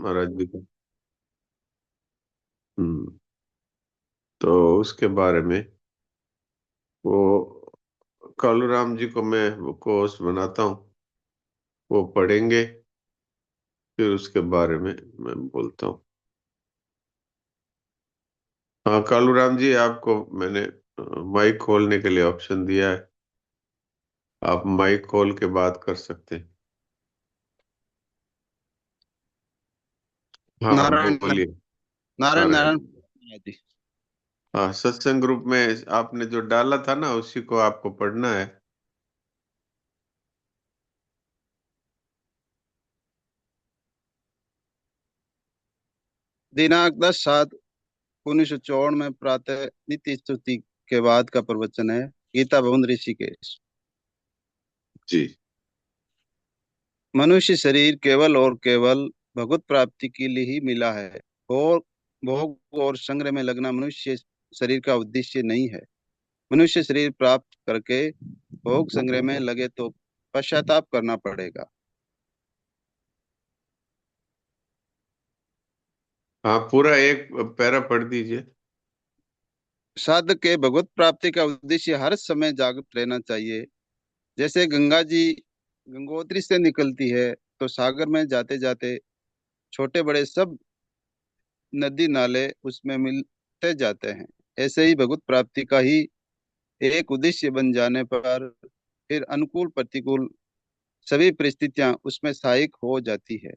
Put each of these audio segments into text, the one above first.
महाराज जी को। हम्म। तो उसके बारे में वो कालूराम जी को मैं वो कोर्स बनाता हूँ, वो पढ़ेंगे, फिर उसके बारे में मैं बोलता हूँ। हाँ कालूराम जी, आपको मैंने माइक खोलने के लिए ऑप्शन दिया है, आप माइक खोल के बात कर सकते हैं। हाँ नारायण बोलिए। नारायण नारायण। नारायण जी। हाँ सत्संग ग्रुप में आपने जो डाला था ना, उसी को आपको पढ़ना है। दिनांक 10/7/1954 में प्रातः नित्य स्तुति के बाद का प्रवचन है। गीता भवन ऋषिकेश। जी। मनुष्य शरीर केवल और केवल भगवत प्राप्ति के लिए ही मिला है, और भोग और संग्रह में लगना मनुष्य शरीर का उद्देश्य नहीं है। मनुष्य शरीर प्राप्त करके भोग संग्रह में लगे तो पश्चाताप करना पड़ेगा। हाँ पूरा एक पैरा पढ़ दीजिए। साधक के भगवत प्राप्ति का उद्देश्य हर समय जागृत रहना चाहिए। जैसे गंगा जी गंगोत्री से निकलती है तो सागर में जाते जाते छोटे बड़े सब नदी नाले उसमें मिलते जाते हैं। ऐसे ही भगवत प्राप्ति का ही एक उद्देश्य बन जाने पर फिर अनुकूल प्रतिकूल सभी परिस्थितियां उसमें सहायक हो जाती है।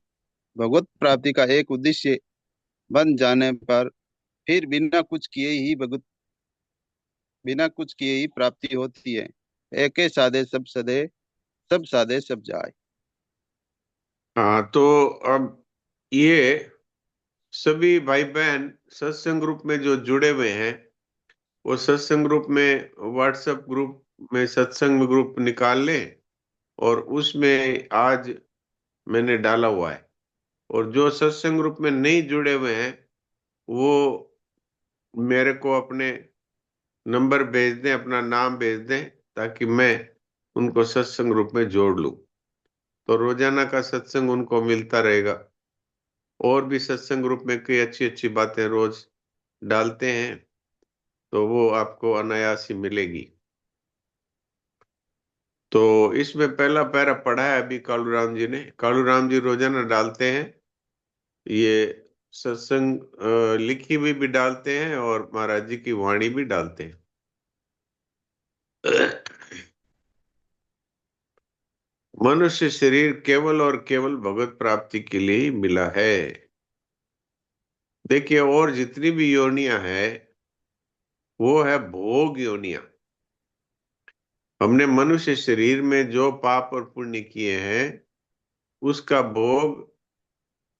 भगवत प्राप्ति का एक उद्देश्य बन जाने पर फिर बिना कुछ किए ही प्राप्ति होती है। एके साधे सब सदे, सब साधे सब जाए। हाँ तो अब ये सभी भाई बहन सत्संग ग्रुप में जो जुड़े हुए हैं, वो सत्संग ग्रुप में, व्हाट्सएप ग्रुप में सत्संग ग्रुप निकाल लें, और उसमें आज मैंने डाला हुआ है। और जो सत्संग ग्रुप में नहीं जुड़े हुए हैं, वो मेरे को अपने नंबर भेज दें, अपना नाम भेज दें, ताकि मैं उनको सत्संग ग्रुप में जोड़ लूं। तो रोजाना का सत्संग उनको मिलता रहेगा। और भी सत्संग ग्रुप में कई अच्छी अच्छी बातें रोज डालते हैं, तो वो आपको अनायास ही मिलेगी। तो इसमें पहला पैरा पढ़ा है अभी कालूराम जी ने। कालूराम जी रोजाना डालते हैं ये सत्संग, लिखी हुई भी डालते हैं और महाराज जी की वाणी भी डालते हैं। मनुष्य शरीर केवल और केवल भगवत प्राप्ति के लिए ही मिला है। देखिए, और जितनी भी योनियां हैं, वो है भोग योनियां। हमने मनुष्य शरीर में जो पाप और पुण्य किए हैं, उसका भोग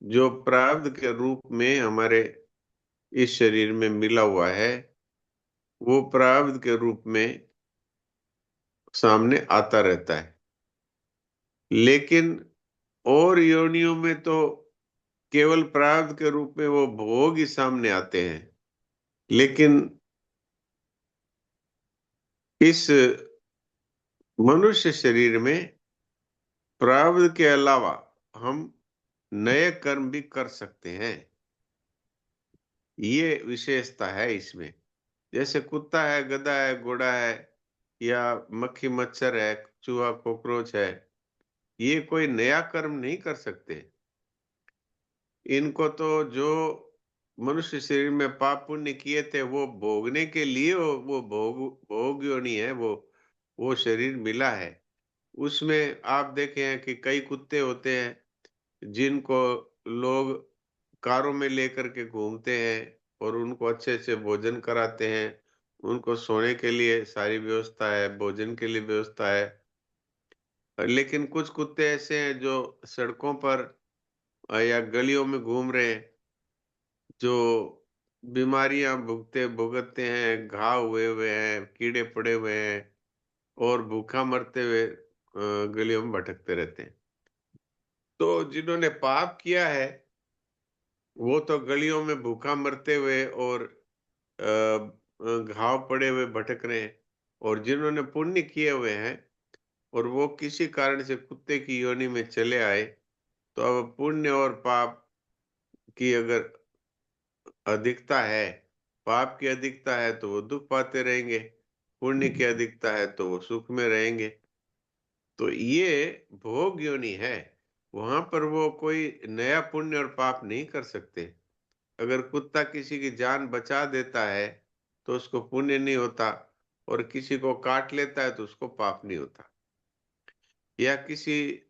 जो प्रारब्ध के रूप में हमारे इस शरीर में मिला हुआ है, वो प्रारब्ध के रूप में सामने आता रहता है। लेकिन और योनियों में तो केवल प्रारब्ध के रूप में वो भोग ही सामने आते हैं। लेकिन इस मनुष्य शरीर में प्रारब्ध के अलावा हम नए कर्म भी कर सकते हैं। ये विशेषता है इसमें। जैसे कुत्ता है, गधा है, घोड़ा है, या मक्खी मच्छर है, चूहा कॉकरोच है, ये कोई नया कर्म नहीं कर सकते। इनको तो जो मनुष्य शरीर में पाप पुण्य किए थे, वो भोगने के लिए वो भोग योनि है, वो शरीर मिला है। उसमें आप देखे हैं कि कई कुत्ते होते हैं जिनको लोग कारों में लेकर के घूमते हैं, और उनको अच्छे से भोजन कराते हैं। उनको सोने के लिए सारी व्यवस्था है, भोजन के लिए व्यवस्था है। लेकिन कुछ कुत्ते ऐसे हैं जो सड़कों पर या गलियों में घूम रहे हैं, जो बीमारियां भुगतते हैं, घाव हुए हुए हैं, कीड़े पड़े हुए हैं, और भूखा मरते हुए गलियों में भटकते रहते हैं। तो जिन्होंने पाप किया है, वो तो गलियों में भूखा मरते हुए और घाव पड़े हुए भटक रहे हैं। और जिन्होंने पुण्य किए हुए हैं, और वो किसी कारण से कुत्ते की योनि में चले आए, तो अब पुण्य और पाप की अगर अधिकता है, पाप की अधिकता है तो वो दुख पाते रहेंगे, पुण्य की अधिकता है तो वो सुख में रहेंगे। तो ये भोग योनि है, वहां पर वो कोई नया पुण्य और पाप नहीं कर सकते। अगर कुत्ता किसी की जान बचा देता है तो उसको पुण्य नहीं होता, और किसी को काट लेता है तो उसको पाप नहीं होता। या किसी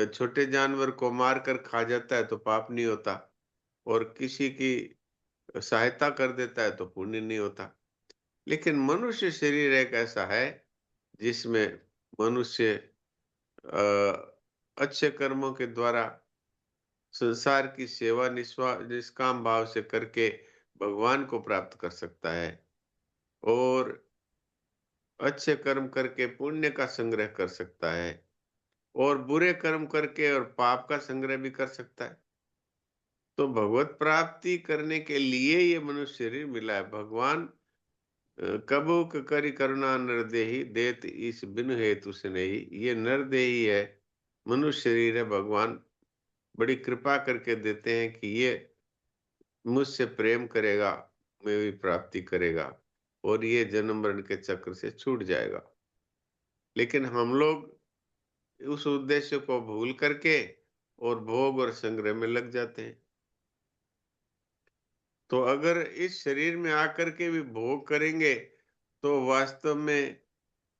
छोटे जानवर को मार कर खा जाता है तो पाप नहीं होता, और किसी की सहायता कर देता है तो पुण्य नहीं होता। लेकिन मनुष्य शरीर एक ऐसा है जिसमें मनुष्य अच्छे कर्मों के द्वारा संसार की सेवा निष्काम भाव से करके भगवान को प्राप्त कर सकता है, और अच्छे कर्म करके पुण्य का संग्रह कर सकता है, और बुरे कर्म करके और पाप का संग्रह भी कर सकता है। तो भगवत प्राप्ति करने के लिए ये मनुष्य शरीर मिला है। भगवान कबूक करि करुणा नरदेहि देत इस बिनु हेतु स्नेही, ये नरदेही है, मनुष्य शरीर है। भगवान बड़ी कृपा करके देते हैं कि ये मुझसे प्रेम करेगा, मेरी प्राप्ति करेगा, और ये जन्म मरण के चक्र से छूट जाएगा। लेकिन हम लोग उस उद्देश्य को भूल करके और भोग और संग्रह में लग जाते हैं। तो अगर इस शरीर में आकर के भी भोग करेंगे तो वास्तव में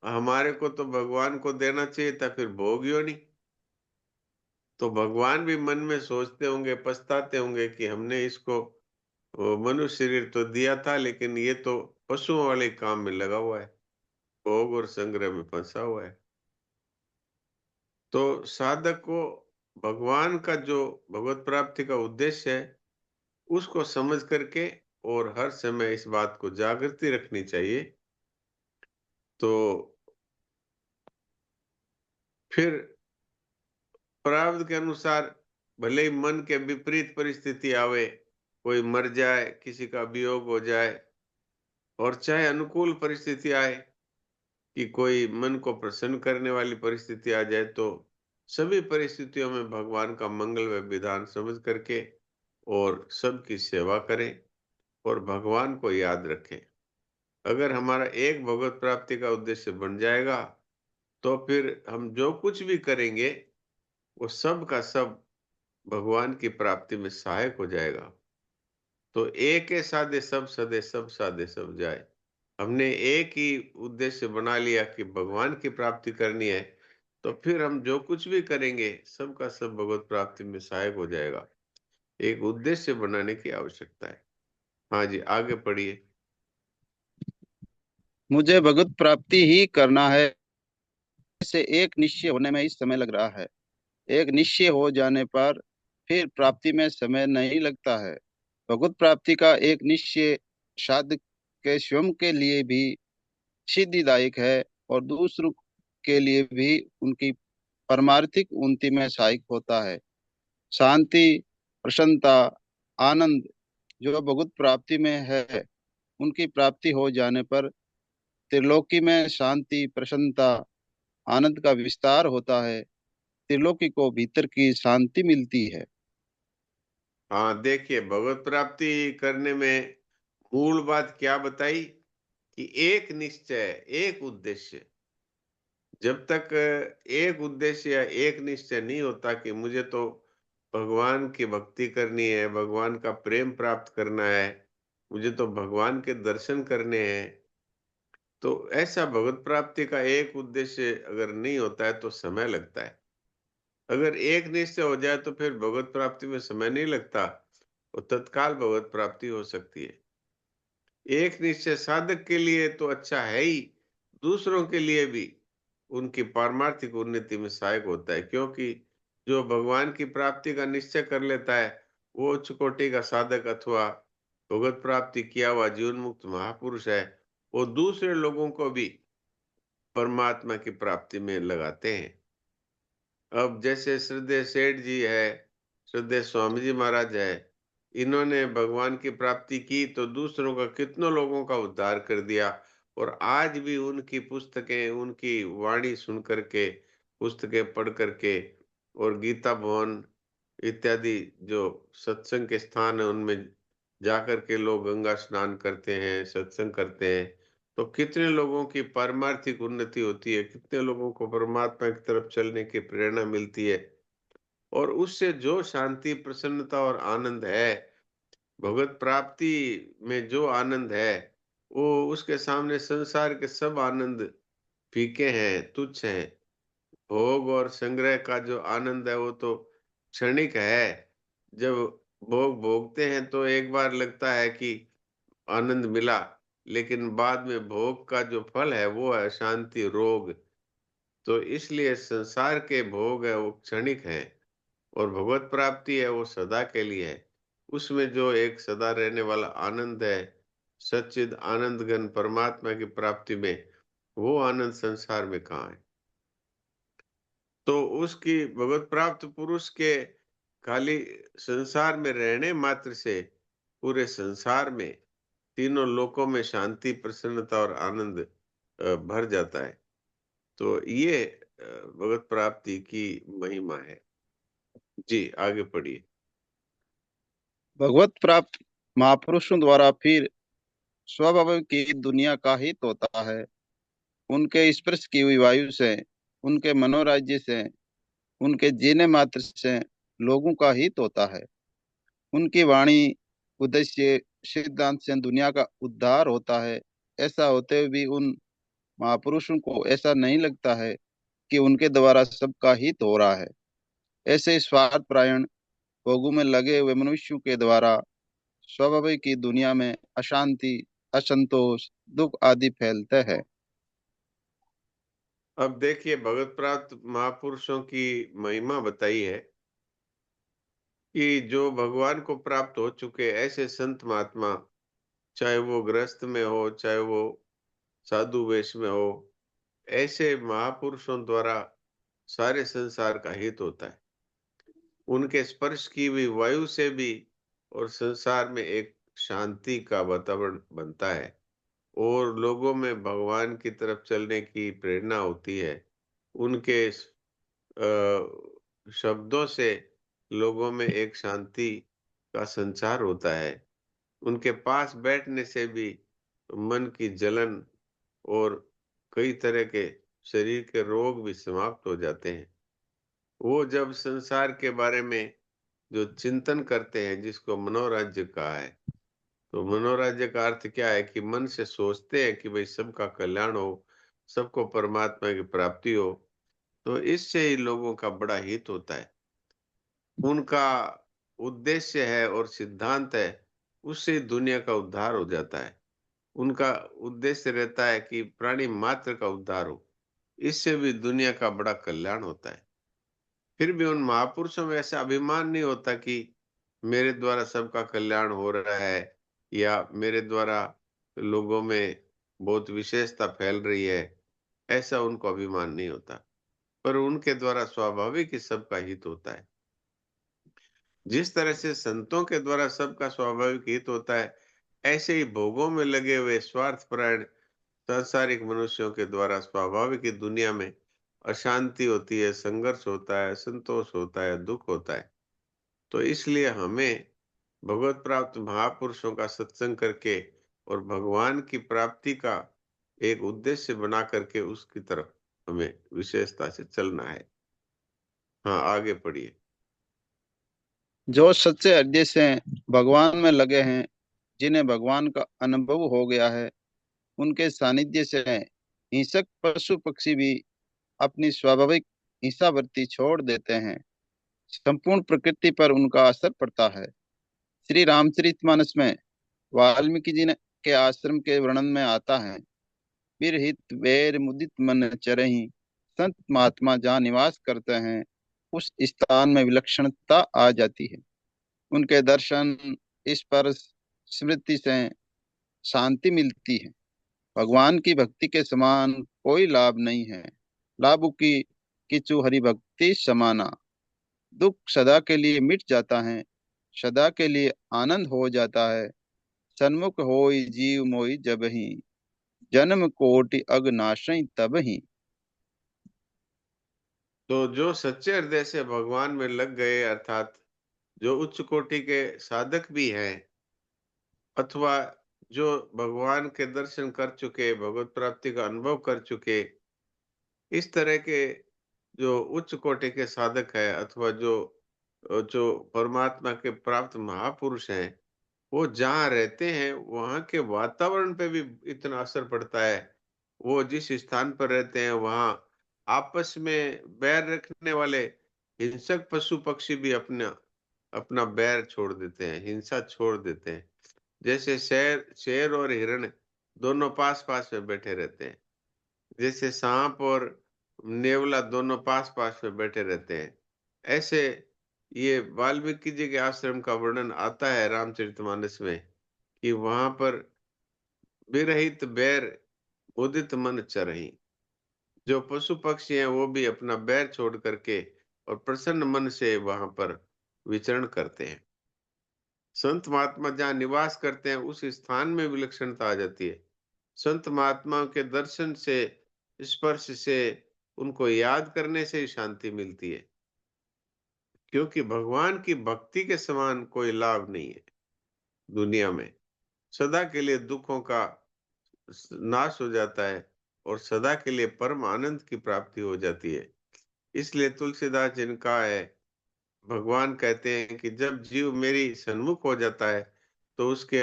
हमारे को तो भगवान को देना चाहिए था फिर भोग योनि। तो भगवान भी मन में सोचते होंगे, पछताते होंगे कि हमने इसको मनुष्य शरीर तो दिया था, लेकिन ये तो पशुओं वाले काम में लगा हुआ है, भोग और संग्रह में फंसा हुआ है। तो साधक को भगवान का जो भगवत प्राप्ति का उद्देश्य है उसको समझ करके और हर समय इस बात को जागृति रखनी चाहिए। तो फिर प्रारब्ध के अनुसार भले ही मन के विपरीत परिस्थिति आवे, कोई मर जाए, किसी का वियोग हो जाए, और चाहे अनुकूल परिस्थिति आए कि कोई मन को प्रसन्न करने वाली परिस्थिति आ जाए, तो सभी परिस्थितियों में भगवान का मंगल व विधान समझ करके और सबकी सेवा करें और भगवान को याद रखें। अगर हमारा एक भगवत प्राप्ति का उद्देश्य बन जाएगा तो फिर हम जो कुछ भी करेंगे वो सब का सब भगवान की प्राप्ति में सहायक हो जाएगा। तो एक है साधे सब सदे, सब साधे सब जाए। हमने एक ही उद्देश्य बना लिया कि भगवान की प्राप्ति करनी है, तो फिर हम जो कुछ भी करेंगे सब का सब भगवत प्राप्ति में सहायक हो जाएगा। एक उद्देश्य बनाने की आवश्यकता है। हाँ जी, आगे पढ़िए। मुझे भगवत प्राप्ति ही करना है से एक निश्चय होने में ही समय लग रहा है। एक निश्चय हो जाने पर फिर प्राप्ति में समय नहीं लगता है। भगवत प्राप्ति का एक निश्चय साधक के स्वयं के लिए भी सिद्धिदायक है और दूसरों के लिए भी उनकी परमार्थिक उन्नति में सहायक होता है। शांति, प्रसन्नता, आनंद जो भगवत प्राप्ति में है, उनकी प्राप्ति हो जाने पर त्रिलोकी में शांति, प्रसन्नता, आनंद का विस्तार होता है। त्रिलोकी को भीतर की शांति मिलती है। हाँ, देखिए भगवत प्राप्ति करने में मूल बात क्या बताई कि एक निश्चय, एक उद्देश्य। जब तक एक उद्देश्य या एक निश्चय नहीं होता कि मुझे तो भगवान की भक्ति करनी है, भगवान का प्रेम प्राप्त करना है, मुझे तो भगवान के दर्शन करने हैं, तो ऐसा भगवत प्राप्ति का एक उद्देश्य अगर नहीं होता है तो समय लगता है। अगर एक निश्चय हो जाए तो फिर भगवत प्राप्ति में समय नहीं लगता, और तत्काल भगवत प्राप्ति हो सकती है। एक निश्चय साधक के लिए तो अच्छा है ही, दूसरों के लिए भी उनकी पारमार्थिक उन्नति में सहायक होता है, क्योंकि जो भगवान की प्राप्ति का निश्चय कर लेता है वो उच्च कोटि का साधक अथवा भगवत प्राप्ति किया हुआ जीवन मुक्त महापुरुष है। वो दूसरे लोगों को भी परमात्मा की प्राप्ति में लगाते हैं। अब जैसे श्रद्धेय सेठ जी है, श्रद्धेय स्वामी जी महाराज है, इन्होंने भगवान की प्राप्ति की तो दूसरों का, कितनों लोगों का उद्धार कर दिया। और आज भी उनकी पुस्तकें, उनकी वाणी सुन करके, पुस्तकें पढ़ करके, और गीता भवन इत्यादि जो सत्संग के स्थान है उनमें जाकर के लोग गंगा स्नान करते हैं, सत्संग करते हैं, तो कितने लोगों की पारमार्थिक उन्नति होती है, कितने लोगों को परमात्मा की तरफ चलने की प्रेरणा मिलती है। और उससे जो शांति, प्रसन्नता और आनंद है, भगवत प्राप्ति में जो आनंद है, वो उसके सामने संसार के सब आनंद फीके हैं, तुच्छ हैं। भोग और संग्रह का जो आनंद है वो तो क्षणिक है। जब भोग भोगते हैं तो एक बार लगता है कि आनंद मिला, लेकिन बाद में भोग का जो फल है वो है अशांति, रोग। तो इसलिए संसार के भोग है वो क्षणिक है, और भगवत प्राप्ति है वो सदा के लिए है। उसमें जो एक सदा रहने वाला आनंद है, सच्चिद आनंद घन परमात्मा की प्राप्ति में, वो आनंद संसार में कहाँ है। तो उसकी भगवत प्राप्त पुरुष के खाली संसार में रहने मात्र से पूरे संसार में, तीनों लोकों में शांति, प्रसन्नता और आनंद भर जाता है। तो ये भगवत प्राप्ति की महिमा है। जी, आगे पढ़िए। भगवत प्राप्त महापुरुषों द्वारा फिर स्वभाव की दुनिया का हित होता है। उनके स्पर्श की हुई वायु से, उनके मनोराज्य से, उनके जीने मात्र से लोगों का हित होता है। उनकी वाणी, उद्देश्य, सिद्धांत से दुनिया का उद्धार होता है। ऐसा होते हुए भी उन महापुरुषों को ऐसा नहीं लगता है कि उनके द्वारा सबका हित हो रहा है। ऐसे स्वार्थपरायण भोगों में लगे हुए मनुष्यों के द्वारा स्वाभाविक की दुनिया में अशांति, असंतोष, दुख आदि फैलते हैं। अब देखिए, भगवत प्राप्त महापुरुषों की महिमा बताई है कि जो भगवान को प्राप्त हो चुके ऐसे संत महात्मा, चाहे वो गृहस्थ में हो, चाहे वो साधु वेश में हो, ऐसे महापुरुषों द्वारा सारे संसार का हित होता है। उनके स्पर्श की हुई वायु से भी और संसार में एक शांति का वातावरण बनता है, और लोगों में भगवान की तरफ चलने की प्रेरणा होती है। उनके शब्दों से लोगों में एक शांति का संचार होता है। उनके पास बैठने से भी मन की जलन और कई तरह के शरीर के रोग भी समाप्त हो जाते हैं। वो जब संसार के बारे में जो चिंतन करते हैं, जिसको मनोराज्य कहा है, तो मनोराज्य का अर्थ क्या है कि मन से सोचते हैं कि भाई सबका कल्याण हो, सबको परमात्मा की प्राप्ति हो, तो इससे ही लोगों का बड़ा हित होता है। उनका उद्देश्य है और सिद्धांत है, उससे दुनिया का उद्धार हो जाता है। उनका उद्देश्य रहता है कि प्राणी मात्र का उद्धार हो, इससे भी दुनिया का बड़ा कल्याण होता है। फिर भी उन महापुरुषों में ऐसा अभिमान नहीं होता कि मेरे द्वारा सबका कल्याण हो रहा है, या मेरे द्वारा लोगों में बहुत विशेषता फैल रही है। ऐसा उनको अभिमान नहीं होता, पर उनके द्वारा स्वाभाविक ही सबका हित होता है। जिस तरह से संतों के द्वारा सबका स्वाभाविक हित होता है, ऐसे ही भोगों में लगे हुए स्वार्थपरायण सांसारिक मनुष्यों के द्वारा स्वाभाविक ही दुनिया में अशांति होती है, संघर्ष होता है, संतोष होता है, दुख होता है। तो इसलिए हमें भगवत प्राप्त महापुरुषों का सत्संग करके और भगवान की प्राप्ति का एक उद्देश्य बना करके उसकी तरफ हमें विशेषता से चलना है। हाँ, आगे पढ़िए। जो सच्चे हृदय से भगवान में लगे हैं, जिन्हें भगवान का अनुभव हो गया है, उनके सानिध्य से हिंसक पशु पक्षी भी अपनी स्वाभाविक हिंसावृत्ति छोड़ देते हैं। संपूर्ण प्रकृति पर उनका असर पड़ता है। श्री रामचरितमानस में वाल्मीकि जी के आश्रम के वर्णन में आता है, विरहित वैर मुदित मन चरहि, संत महात्मा जहाँ निवास करते हैं, उस स्थान में विलक्षणता आ जाती है। उनके दर्शन, स्पर्श, स्मृति से शांति मिलती है। भगवान की भक्ति के समान कोई लाभ नहीं है। लाभ की किचु हरि भक्ति समाना। दुख सदा के लिए मिट जाता है, सदा के लिए आनंद हो जाता है। सन्मुख होई जीव मोई जब ही, जन्म कोटि अगनाशई तब ही। तो जो सच्चे हृदय से भगवान में लग गए, अर्थात जो उच्च कोटि के साधक भी हैं, अथवा जो भगवान के दर्शन कर चुके, भगवत प्राप्ति का अनुभव कर चुके, इस तरह के जो उच्च कोटि के साधक है, अथवा जो परमात्मा के प्राप्त महापुरुष हैं, वो जहाँ रहते हैं वहाँ के वातावरण पे भी इतना असर पड़ता है। वो जिस स्थान पर रहते हैं वहाँ आपस में बैर रखने वाले हिंसक पशु पक्षी भी अपना अपना बैर छोड़ देते हैं, हिंसा छोड़ देते हैं। जैसे शेर शेर और हिरण दोनों पास पास में बैठे रहते हैं, जैसे सांप और नेवला दोनों पास पास में बैठे रहते हैं, ऐसे ये वाल्मीकि जी के आश्रम का वर्णन आता है रामचरितमानस में, कि वहां पर विरहित बैर उदित मन चरहि। जो पशु पक्षी हैं वो भी अपना बैर छोड़ करके और प्रसन्न मन से वहां पर विचरण करते हैं। संत महात्मा जहाँ निवास करते हैं उस स्थान में विलक्षणता आ जाती है। संत महात्माओं के दर्शन से, स्पर्श से, उनको याद करने से ही शांति मिलती है, क्योंकि भगवान की भक्ति के समान कोई लाभ नहीं है दुनिया में। सदा के लिए दुखों का नाश हो जाता है और सदा के लिए परम आनंद की प्राप्ति हो जाती है। इसलिए तुलसीदास जिनका है, भगवान कहते हैं कि जब जीव मेरी सन्मुख हो जाता है तो उसके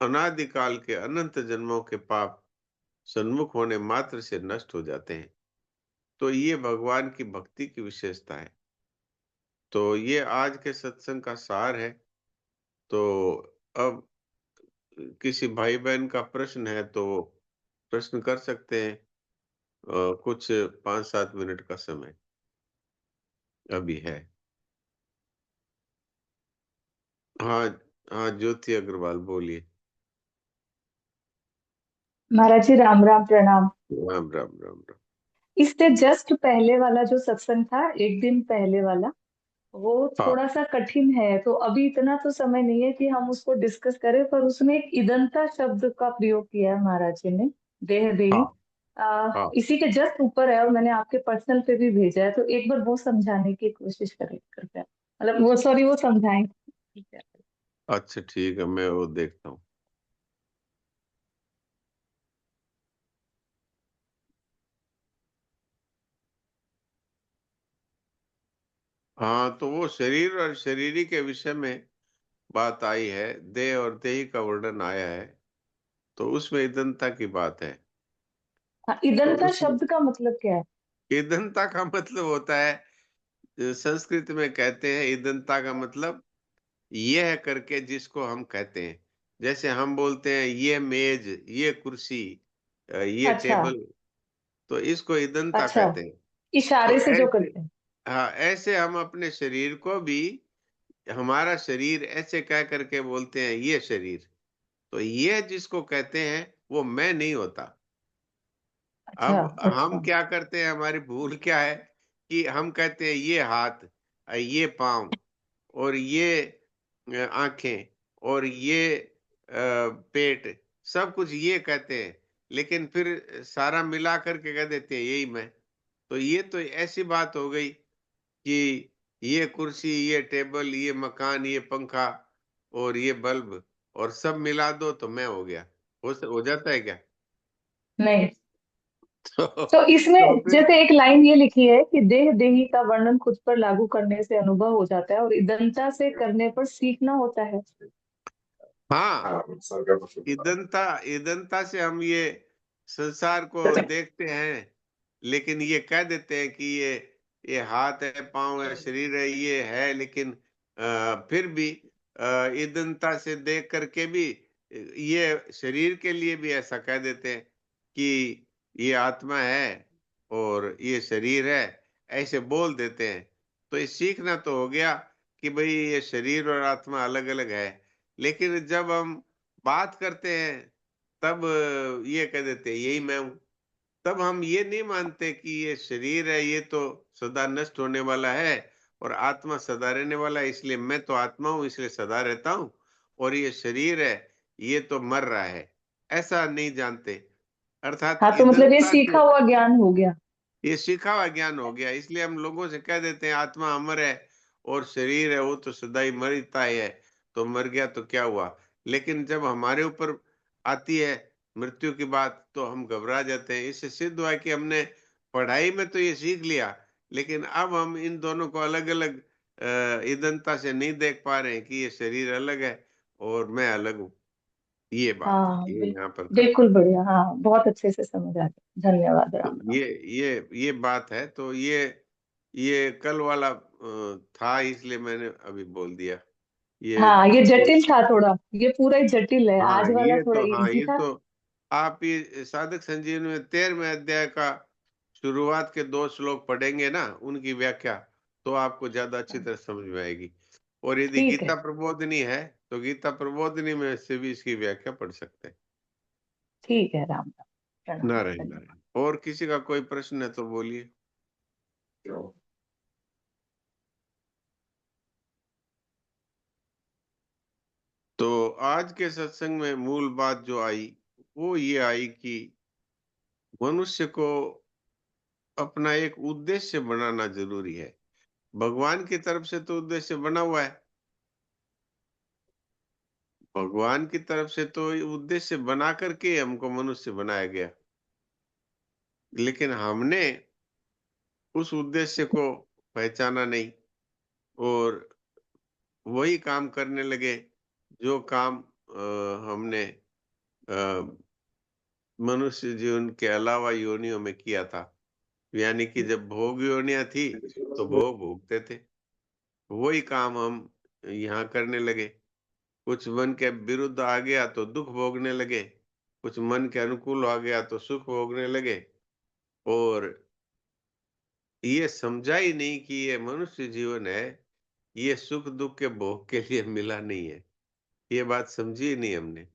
अनादिकाल के अनंत जन्मों के पाप सन्मुख होने मात्र से नष्ट हो जाते हैं। तो ये भगवान की भक्ति की विशेषता है। तो ये आज के सत्संग का सार है। तो अब किसी भाई बहन का प्रश्न है तो प्रश्न कर सकते हैं। कुछ 5-7 मिनट का समय अभी है। हाँ, हाँ, ज्योति अग्रवाल बोलिए। महाराज जी राम राम प्रणाम। राम राम राम राम। इससे जस्ट पहले वाला जो सत्संग था, एक दिन पहले वाला, वो हाँ, थोड़ा सा कठिन है। तो अभी इतना तो समय नहीं है कि हम उसको डिस्कस करें, पर उसमें एक इदंता शब्द का प्रयोग किया है महाराज जी ने, देह देही। हाँ, हाँ। इसी के जस्ट ऊपर है और मैंने आपके पर्सनल पे भी भेजा है, तो एक बार वो समझाने की कोशिश करें कृपया। मतलब वो, सॉरी, वो समझाएं। ठीक है। अच्छा, ठीक है, मैं वो देखता हूँ। हाँ, तो वो शरीर और शरीरी के विषय में बात आई है, देह और देही का वर्णन आया है, तो उसमें ईदनता की बात है। हाँ, तो इदंता उसमें शब्द का मतलब क्या है? ईदनता का मतलब होता है, संस्कृत में कहते हैं ईदनता का मतलब यह करके जिसको हम कहते हैं। जैसे हम बोलते हैं ये मेज, ये कुर्सी, ये अच्छा। टेबल, तो इसको ईदनता अच्छा, कहते हैं। तो इशारे से जो ऐसे, करते हैं। हाँ, ऐसे हम अपने शरीर को भी, हमारा शरीर ऐसे कह करके बोलते हैं ये शरीर। तो ये जिसको कहते हैं वो मैं नहीं होता। अच्छा। अब हम अच्छा। क्या करते हैं, हमारी भूल क्या है, कि हम कहते हैं ये हाथ, ये पाँव, और ये आंखें, और ये पेट, सब कुछ ये कहते हैं, लेकिन फिर सारा मिला करके कह देते हैं यही मैं। तो ये तो ऐसी बात हो गई कि ये कुर्सी, ये टेबल, ये मकान, ये पंखा और ये बल्ब, और सब मिला दो तो मैं हो गया। हो जाता है क्या? नहीं। तो, तो तो इसमें फिर, जैसे एक लाइन ये लिखी है कि देह देही का वर्णन खुद पर लागू करने से अनुभव हो जाता है और इदंता से करने पर सीखना होता है। हाँ, ईदनता ईदनता से हम ये संसार को देखते हैं, लेकिन ये कह देते हैं कि ये हाथ है, पांव है, शरीर है, ये है, लेकिन फिर भी ईदनता से देख करके भी ये शरीर के लिए भी ऐसा कह देते हैं कि ये आत्मा है और ये शरीर है, ऐसे बोल देते हैं। तो ये सीखना तो हो गया कि भाई ये शरीर और आत्मा अलग अलग है, लेकिन जब हम बात करते हैं तब ये कह देते हैं यही मैं हूं। तब हम ये नहीं मानते कि ये शरीर है, ये तो सदा नष्ट होने वाला है, और आत्मा सदा रहने वाला है, इसलिए मैं तो आत्मा हूं, इसलिए सदा रहता हूं, और ये शरीर है, ये तो मर रहा है। ऐसा नहीं जानते। अर्थात हाँ, तो मतलब ये ईदनता सीखा से, हुआ ज्ञान हो गया। ये सीखा हुआ ज्ञान हो गया, इसलिए हम लोगों से कह देते हैं आत्मा अमर है, और शरीर है वो तो सदा ही मरता ही है, तो मर गया तो क्या हुआ। लेकिन जब हमारे ऊपर आती है मृत्यु की बात तो हम घबरा जाते हैं। इससे सिद्ध हुआ कि हमने पढ़ाई में तो ये सीख लिया, लेकिन अब हम इन दोनों को अलग-अलग ईदनता से नहीं देख पा रहे हैं कि ये शरीर अलग है और मैं अलग हूँ। ये बात है, हाँ ये यहाँ पर करना। बिल्कुल बढ़िया, हाँ बहुत अच्छे से समझ आ गया, धन्यवाद तो राम राम। ये बात है, तो ये कल वाला था, इसलिए मैंने अभी बोल दिया। ये हाँ ये तो जटिल था थोड़ा, ये पूरा ही जटिल है, आज वाला थोड़ा हाँ, इजी ये था। तो आप ये साधक संजीवनी में 13वें अध्याय का शुरुआत के 2 श्लोक पढ़ेंगे ना, उनकी व्याख्या, तो आपको ज्यादा अच्छी तरह समझ में आएगी। और यदि ठीक गीता है। प्रबोधिनी है तो गीता प्रबोधिनी में से भी इसकी व्याख्या पढ़ सकते हैं। ठीक है, राम राम, प्रणाम, नारायण धन्यवाद। नारायण। और किसी का कोई प्रश्न है तो बोलिए। तो आज के सत्संग में मूल बात जो आई वो ये आई कि मनुष्य को अपना एक उद्देश्य बनाना जरूरी है। भगवान की तरफ से तो उद्देश्य बना हुआ है, भगवान की तरफ से तो ये उद्देश्य बना करके हमको मनुष्य बनाया गया, लेकिन हमने उस उद्देश्य को पहचाना नहीं और वही काम करने लगे जो काम हमने मनुष्य जीवन के अलावा योनियों में किया था। यानी कि जब भोग योनियां थी तो भोग भोगते थे, वही काम हम यहाँ करने लगे। कुछ मन के विरुद्ध आ गया तो दुख भोगने लगे, कुछ मन के अनुकूल आ गया तो सुख भोगने लगे। और ये समझा ही नहीं कि ये मनुष्य जीवन है, ये सुख दुख के भोग के लिए मिला नहीं है। ये बात समझी ही नहीं हमने।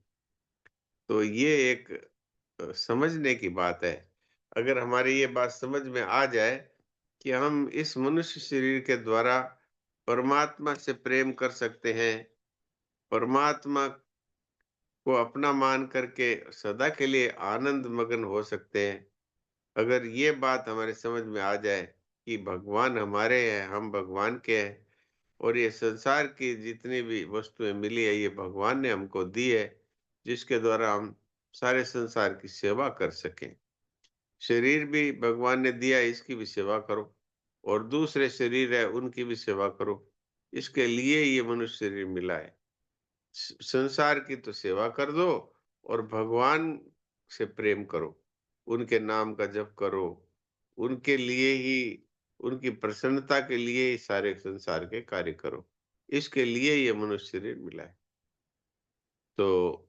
तो ये एक समझने की बात है। अगर हमारी ये बात समझ में आ जाए कि हम इस मनुष्य शरीर के द्वारा परमात्मा से प्रेम कर सकते हैं, परमात्मा को अपना मान करके सदा के लिए आनंद मग्न हो सकते हैं। अगर ये बात हमारे समझ में आ जाए कि भगवान हमारे हैं, हम भगवान के हैं और ये संसार की जितनी भी वस्तुएं मिली है ये भगवान ने हमको दी है, जिसके द्वारा हम सारे संसार की सेवा कर सकें। शरीर भी भगवान ने दिया है, इसकी भी सेवा करो और दूसरे शरीर है उनकी भी सेवा करो। इसके लिए ये मनुष्य शरीर मिला है। संसार की तो सेवा कर दो और भगवान से प्रेम करो, उनके नाम का जप करो, उनके लिए ही, उनकी प्रसन्नता के लिए ही सारे संसार के कार्य करो। इसके लिए ये मनुष्य शरीर मिला है। तो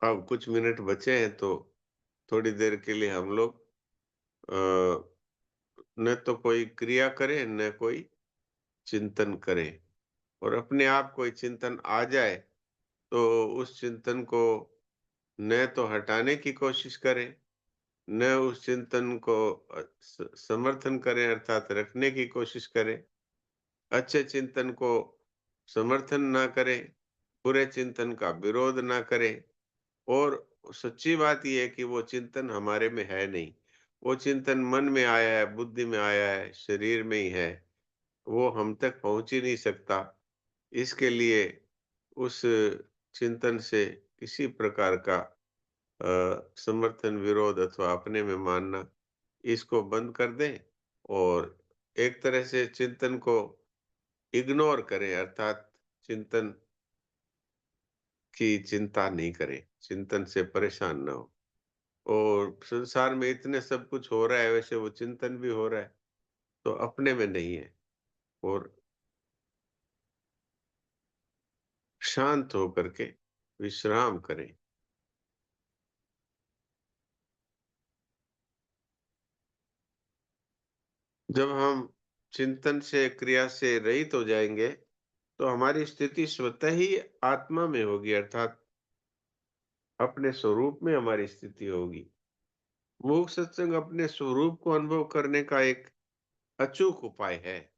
अब कुछ मिनट बचे हैं तो थोड़ी देर के लिए हम लोग न तो कोई क्रिया करें न कोई चिंतन करें, और अपने आप कोई चिंतन आ जाए तो उस चिंतन को न तो हटाने की कोशिश करें, न उस चिंतन को समर्थन करें अर्थात रखने की कोशिश करें। अच्छे चिंतन को समर्थन ना करें, बुरे चिंतन का विरोध ना करें। और सच्ची बात यह है कि वो चिंतन हमारे में है नहीं, वो चिंतन मन में आया है, बुद्धि में आया है, शरीर में ही है, वो हम तक पहुंच ही नहीं सकता। इसके लिए उस चिंतन से किसी प्रकार का समर्थन विरोध अथवा अपने में मानना, इसको बंद कर दें और एक तरह से चिंतन को इग्नोर करें अर्थात चिंतन की चिंता नहीं करें, चिंतन से परेशान ना हो। और संसार में इतने सब कुछ हो रहा है, वैसे वो चिंतन भी हो रहा है, तो अपने में नहीं है। और शांत होकर के विश्राम करें। जब हम चिंतन से, क्रिया से रहित हो जाएंगे तो हमारी स्थिति स्वतः ही आत्मा में होगी अर्थात अपने स्वरूप में हमारी स्थिति होगी। मूक सत्संग अपने स्वरूप को अनुभव करने का एक अचूक उपाय है।